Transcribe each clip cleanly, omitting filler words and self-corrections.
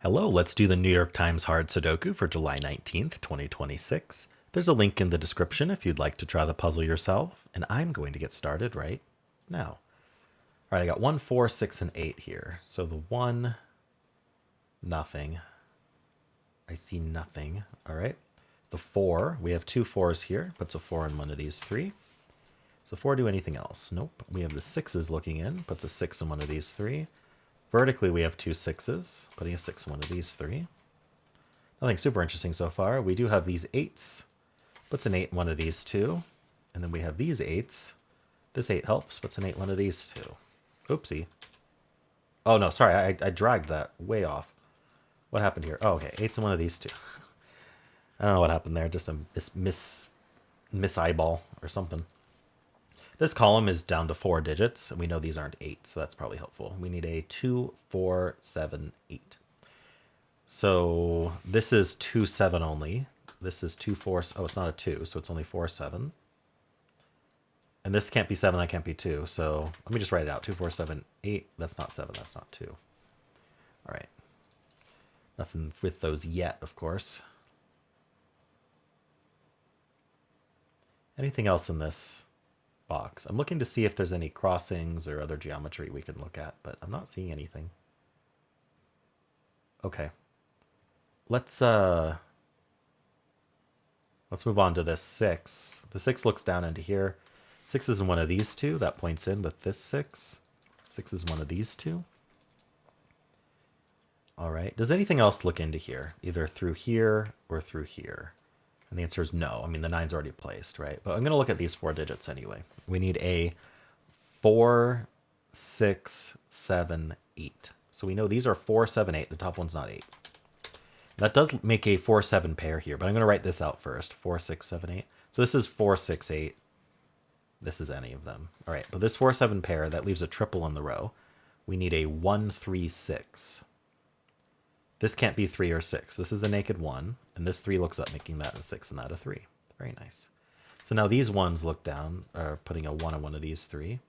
Hello, let's do the New York Times Hard Sudoku for July 19th, 2026. There's a link in the description if you'd like to try the puzzle yourself, and I'm going to get started right now. All right, I got 1, 4, 6, and 8 here. So the 1, nothing. I see nothing. All right. The 4, we have 2 4s here, puts a 4 in one of these 3. Does the 4 do anything else? Nope. We have the 6s looking in, puts a 6 in one of these 3. Vertically, we have 2 6s, putting a 6 in one of these 3. Nothing super interesting so far. We do have these 8s, puts an 8 in one of these 2. And then we have these 8s. This 8 helps, puts an 8 in one of these 2. Oopsie. Oh, no, sorry, I dragged that way off. What happened here? Oh, okay, 8's in one of these 2. I don't know what happened there, just a miss eyeball or something. This column is down to 4 digits, and we know these aren't 8, so that's probably helpful. We need a 2, 4, 7, 8. So this is 2, 7 only. This is 2, 4. Oh, it's not a 2, so it's only 4, 7. And this can't be 7, that can't be 2. So let me just write it out. 2, 4, 7, 8. That's not 7, that's not 2. All right. Nothing with those yet, of course. Anything else in this box? I'm looking to see if there's any crossings or other geometry we can look at, but I'm not seeing anything. Okay. Let's move on to this 6. The 6 looks down into here. 6 is in one of these 2. That points in with this 6. 6 is one of these 2. All right. Does anything else look into here? Either through here or through here? And the answer is no. I mean, the 9's already placed, right? But I'm going to look at these 4 digits anyway. We need a 4, 6, 7, 8. So we know these are 4, 7, 8. The top one's not 8. That does make a 4, 7 pair here, but I'm going to write this out first. 4, 6, 7, 8. So this is 4, 6, 8. This is any of them. All right, but this 4, 7 pair, that leaves a triple in the row. We need a 1, 3, 6. This can't be 3 or 6. This is a naked 1, and this 3 looks up, making that a 6 and that a 3. Very nice. So now these ones look down, are putting a 1 on one of these 3.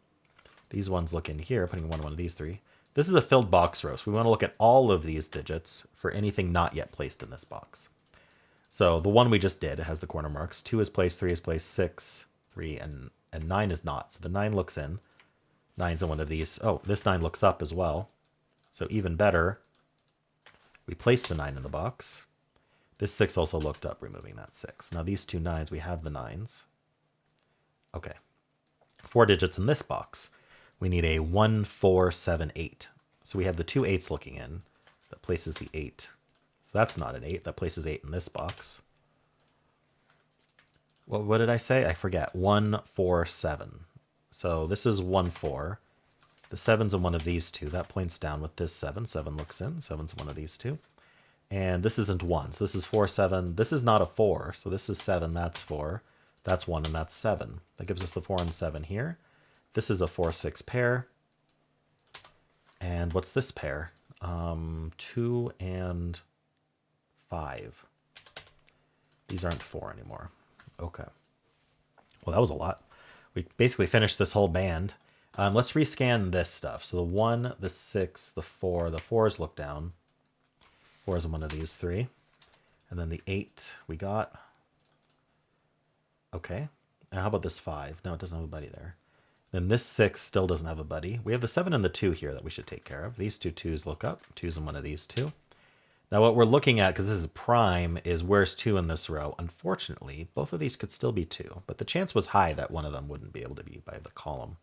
These ones look in here, putting a 1 on one of these 3. This is a filled box row, so we want to look at all of these digits for anything not yet placed in this box. So the 1 we just did has the corner marks. 2 is placed, 3 is placed, 6, 3, and 9 is not. So the 9 looks in. 9's in one of these. Oh, this 9 looks up as well. So even better, we place the 9 in the box. This 6 also looked up, removing that 6. Now these 2 9s, we have the 9s. Okay. 4 digits in this box. We need a 1, 4, 7, 8. So we have the 2 8s looking in. That places the 8. So that's not an 8. That places 8 in this box. Well, what did I say? I forget. 1, 4, 7. So this is 1, 4. The 7's in one of these 2. That points down with this 7. 7 looks in. 7's in one of these 2. And this isn't 1. So this is 4, 7. This is not a 4. So this is 7. That's 4. That's 1, and that's 7. That gives us the 4 and 7 here. This is a 4, 6 pair. And what's this pair? 2 and 5. These aren't 4 anymore. Okay. Well, that was a lot. We basically finished this whole band. Let's rescan this stuff. So the 1, the 6, the 4. The 4s look down. 4 is in one of these 3. And then the 8 we got. Okay. And how about this 5? No, it doesn't have a buddy there. Then this 6 still doesn't have a buddy. We have the 7 and the 2 here that we should take care of. These 2 2s look up. 2's in one of these 2. Now what we're looking at, because this is prime, is where's 2 in this row. Unfortunately, both of these could still be 2. But the chance was high that one of them wouldn't be able to be by the column.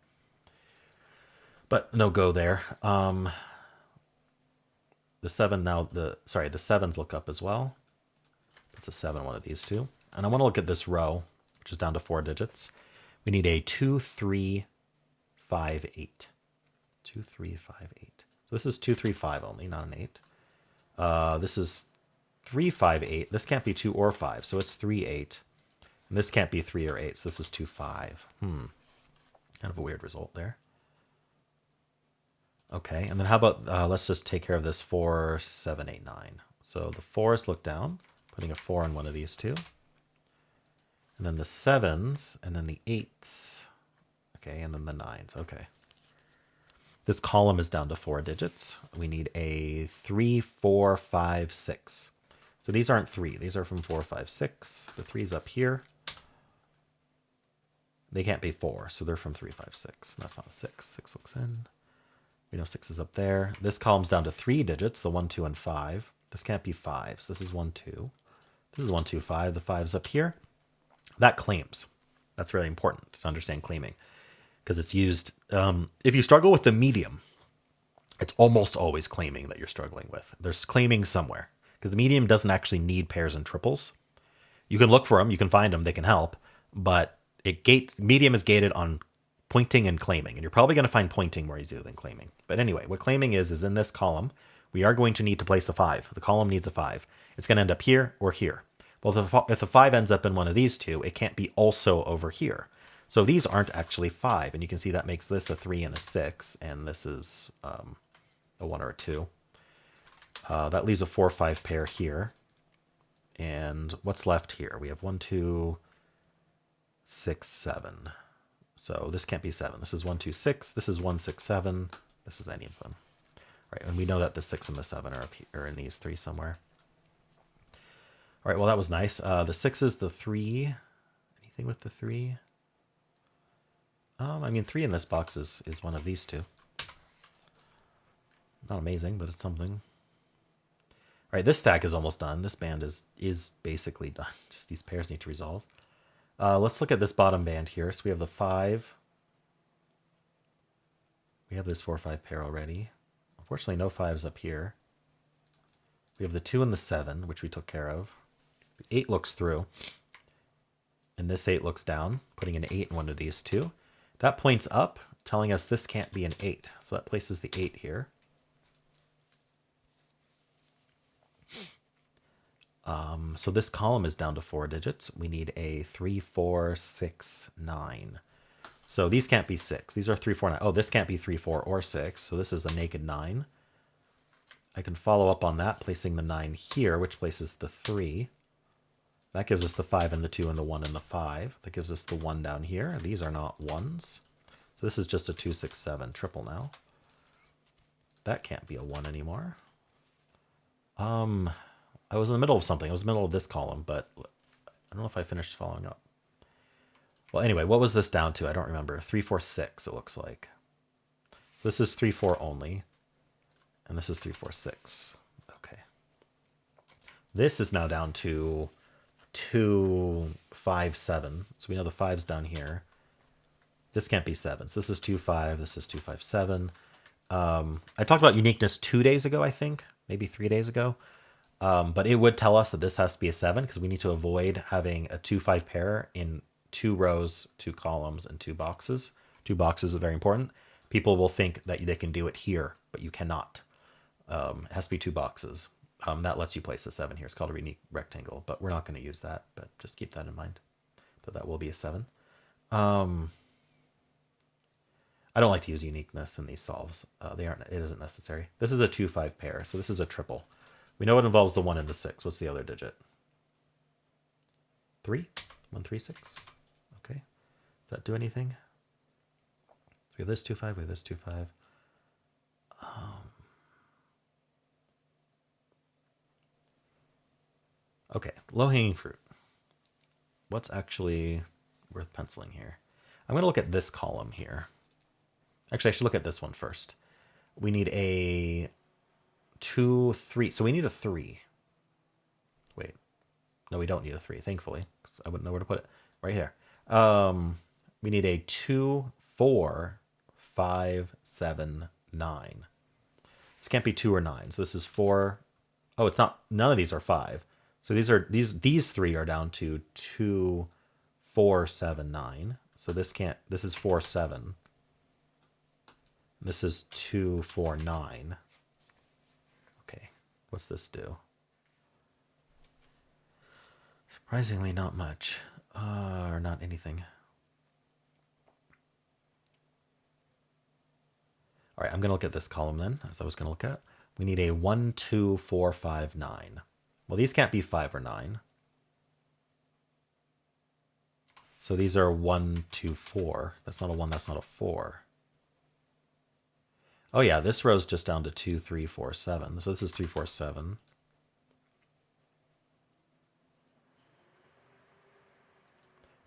But no go there. The 7 now, the 7s look up as well. It's a 7, one of these 2. And I want to look at this row, which is down to 4 digits. We need a 2, 3, 5, 8. 2, 3, 5, 8. So this is 2, 3, 5 only, not an 8. This is 3, 5, 8. This can't be 2 or 5, so it's 3, 8. And this can't be 3 or 8, so this is 2, 5. Kind of a weird result there. Okay, and then how about, let's just take care of this 4, 7, 8, 9. So the 4s look down, putting a 4 in one of these 2. And then the 7s, and then the 8s. Okay, and then the 9s. Okay. This column is down to 4 digits. We need a 3, 4, 5, 6. So these aren't 3. These are from 4, 5, 6. The 3's up here. They can't be 4, so they're from 3, 5, 6. That's not a 6. 6 looks in. We know 6 is up there. This column's down to 3 digits, the 1, 2, and 5. This can't be 5, so this is 1, 2. This is 1, 2, 5. The 5's up here. That claims. That's really important to understand claiming, because it's used, if you struggle with the medium, it's almost always claiming that you're struggling with. There's claiming somewhere, because the medium doesn't actually need pairs and triples. You can look for them, you can find them, they can help, but medium is gated on pointing and claiming, and you're probably going to find pointing more easily than claiming. But anyway, what claiming is in this column, we are going to need to place a 5. The column needs a 5. It's going to end up here or here. Well, if the 5 ends up in one of these two, it can't be also over here. So these aren't actually 5, and you can see that makes this a 3 and a 6, and this is a 1 or a 2. That leaves a 4, 5 pair here. And what's left here? We have 1, 2, 6, 7. So this can't be 7. This is 1, 2, 6. This is 1, 6, 7. This is any of them. Right, and we know that the 6 and the 7 are up here, or in these 3 somewhere. All right, well, that was nice. The 6 is the 3. Anything with the 3? I mean, 3 in this box is one of these two. Not amazing, but it's something. All right, this stack is almost done. This band is basically done. Just these pairs need to resolve. Let's look at this bottom band here. So we have the 5. We have this 4, 5 pair already. Unfortunately, no 5s up here. We have the 2 and the 7, which we took care of. The 8 looks through. And this 8 looks down, putting an 8 in one of these two. That points up, telling us this can't be an 8. So that places the 8 here. So this column is down to 4 digits. We need a 3, 4, 6, 9. So these can't be 6. These are 3, 4, 9. Oh, this can't be 3, 4, or 6. So this is a naked 9. I can follow up on that, placing the 9 here, which places the 3. That gives us the 5 and the 2 and the 1 and the 5. That gives us the 1 down here. These are not 1s. So this is just a 2, 6, 7 triple now. That can't be a 1 anymore. I was in the middle of something. I was in the middle of this column, but I don't know if I finished following up. Well, anyway, what was this down to? I don't remember. 3, 4, 6, it looks like. So this is 3, 4 only. And this is 3, 4, 6. Okay. This is now down to 2, 5, 7. So we know the 5's down here. This can't be 7. So this is 2, 5. This is 2, 5, 7. I talked about uniqueness 2 days ago, I think. Maybe 3 days ago. But it would tell us that this has to be a 7 because we need to avoid having a 2, 5 pair in 2 rows, 2 columns, and 2 boxes. 2 boxes are very important. People will think that they can do it here, but you cannot. It has to be 2 boxes. That lets you place a 7 here. It's called a unique rectangle, but we're not going to use that. But just keep that in mind, that will be a 7. I don't like to use uniqueness in these solves. It isn't necessary. This is a 2, 5 pair, so this is a triple. We know it involves the 1 and the 6. What's the other digit? 3? 1, 3, 6. Okay. Does that do anything? So we have this 2, 5. We have this 2, 5. Okay. Low-hanging fruit. What's actually worth penciling here? I'm going to look at this column here. Actually, I should look at this one first. We need a 2, 3. So we need a 3. Wait. No, we don't need a 3, thankfully. I wouldn't know where to put it. Right here. We need a 2, 4, 5, 7, 9. This can't be 2 or 9. So this is 4. Oh, it's not. None of these are 5. So these 3 are down to 2, 4, 7, 9. So this is 4, 7. This is 2, 4, 9. Okay, what's this do? Surprisingly, not much, or not anything. All right, I'm going to look at this column then, as I was going to look at. We need a 1, 2, 4, 5, 9. Well, these can't be 5 or 9. So these are 1, 2, 4. That's not a 1, that's not a 4. Oh yeah, this row's just down to 2, 3, 4, 7. So this is 3, 4, 7.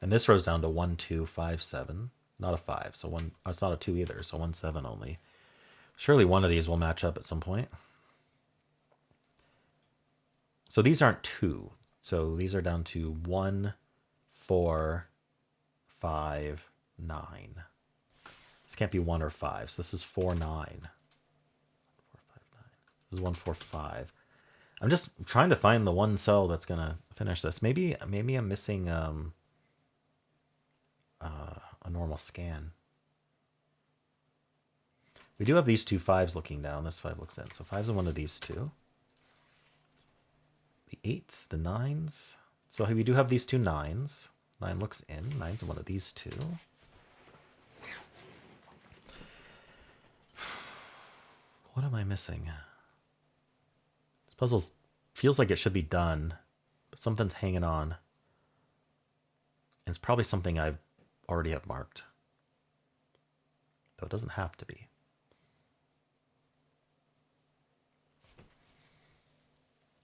And this row's down to 1, 2, 5, 7. Not a 5, so one. Oh, it's not a 2 either, so 1, 7 only. Surely one of these will match up at some point. So these aren't 2. So these are down to 1, 4, 5, 9. This can't be 1 or 5, so this is 4, 9. 4, 5, 9. This is 1, 4, 5. I'm just trying to find the one cell that's going to finish this. Maybe I'm missing a normal scan. We do have these two 5s looking down. This 5 looks in. So 5's in one of these two. The 8s, the 9s. So we do have these two 9s. 9 looks in. 9's in one of these two. What am I missing? This puzzle feels like it should be done, but something's hanging on. And it's probably something I already have marked. Though it doesn't have to be.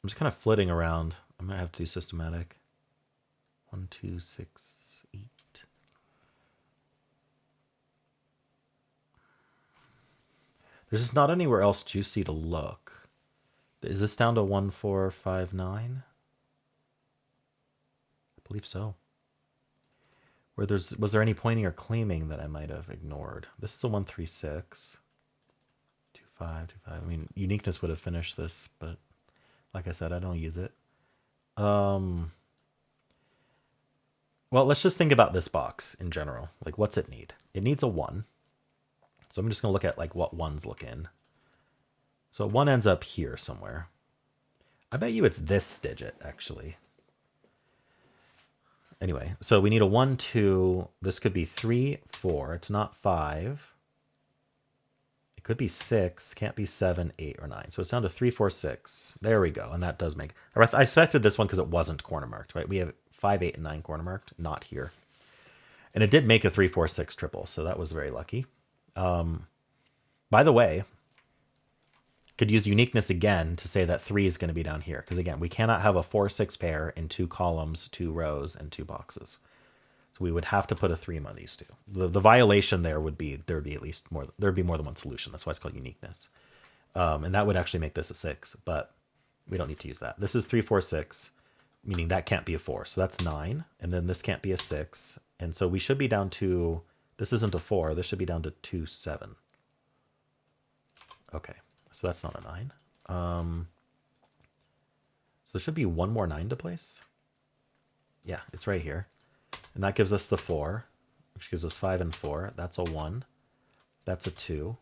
I'm just kind of flitting around. I'm going to have to do systematic. 1, 2, 6, 8. There's just not anywhere else juicy to look. Is this down to 1, 4, 5, 9? I believe so. Was there any pointing or claiming that I might have ignored? This is a 1, 3, 6. 2, 5, 2, 5. I mean, uniqueness would have finished this, but like I said, I don't use it. Well, let's just think about this box in general. Like, what's it need? It needs a 1. So I'm just going to look at like what 1s look in. So 1 ends up here somewhere. I bet you it's this digit, actually. Anyway, so we need a 1, 2. This could be 3, 4. It's not 5. It could be 6. Can't be 7, 8, or 9. So it's down to 3, 4, 6. There we go. And that does make... I expected this one because it wasn't corner marked, right? We have 5, 8, and 9 corner marked. Not here. And it did make a 3, 4, 6 triple. So that was very lucky. By the way, could use uniqueness again to say that 3 is going to be down here. Because again, we cannot have a 4, 6 pair in 2 columns, 2 rows, and 2 boxes. So we would have to put a 3 among these two. The violation there would be, there'd be at least more, there'd be more than one solution. That's why it's called uniqueness. And that would actually make this a 6, but we don't need to use that. This is 3, 4, 6, meaning that can't be a 4. So that's 9. And then this can't be a 6. And so we should be down to, this isn't a 4. This should be down to 2, 7. Okay. So that's not a 9. So there should be one more 9 to place. Yeah, it's right here. And that gives us the 4, which gives us 5 and 4. That's a 1. That's a 2.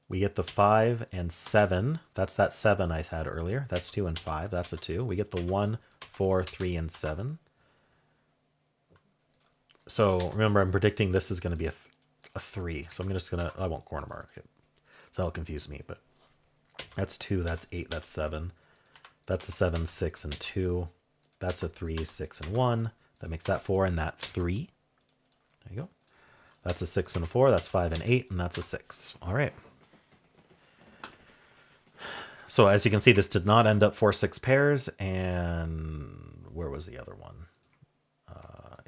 We get the 5 and 7. That's that 7 I had earlier. That's 2 and 5. That's a 2. We get the 1, 4, 3, and 7. So remember, I'm predicting this is going to be a 3. So I'm just going to, I won't corner mark it. So that'll confuse me, but that's 2, that's 8, that's 7. That's a 7, 6, and 2. That's a 3, 6, and 1. That makes that 4 and that 3. There you go. That's a 6 and a 4. That's 5 and 8, and that's a 6. All right. So as you can see, this did not end up 4, 6 pairs. And where was the other one?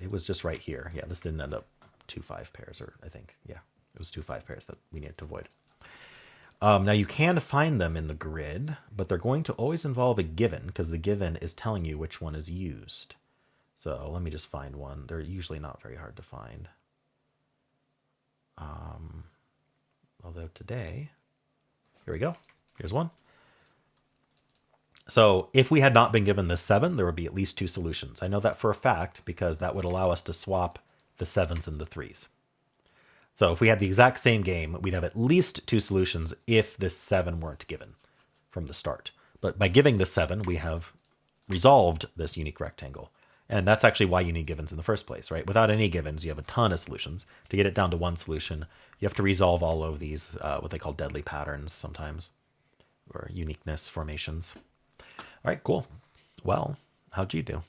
It was just right here. Yeah, this didn't end up 2, 5 pairs, or I think, yeah, it was 2, 5 pairs that we needed to avoid. Now you can find them in the grid, but they're going to always involve a given because the given is telling you which one is used. So let me just find one. They're usually not very hard to find. Although today, here we go. Here's one. So if we had not been given this 7, there would be at least 2 solutions. I know that for a fact because that would allow us to swap the 7s and the 3s. So if we had the exact same game, we'd have at least 2 solutions if this 7 weren't given from the start. But by giving this 7, we have resolved this unique rectangle. And that's actually why you need givens in the first place, right? Without any givens, you have a ton of solutions. To get it down to one solution, you have to resolve all of these, what they call deadly patterns sometimes, or uniqueness formations. All right, cool. Well, how'd you do?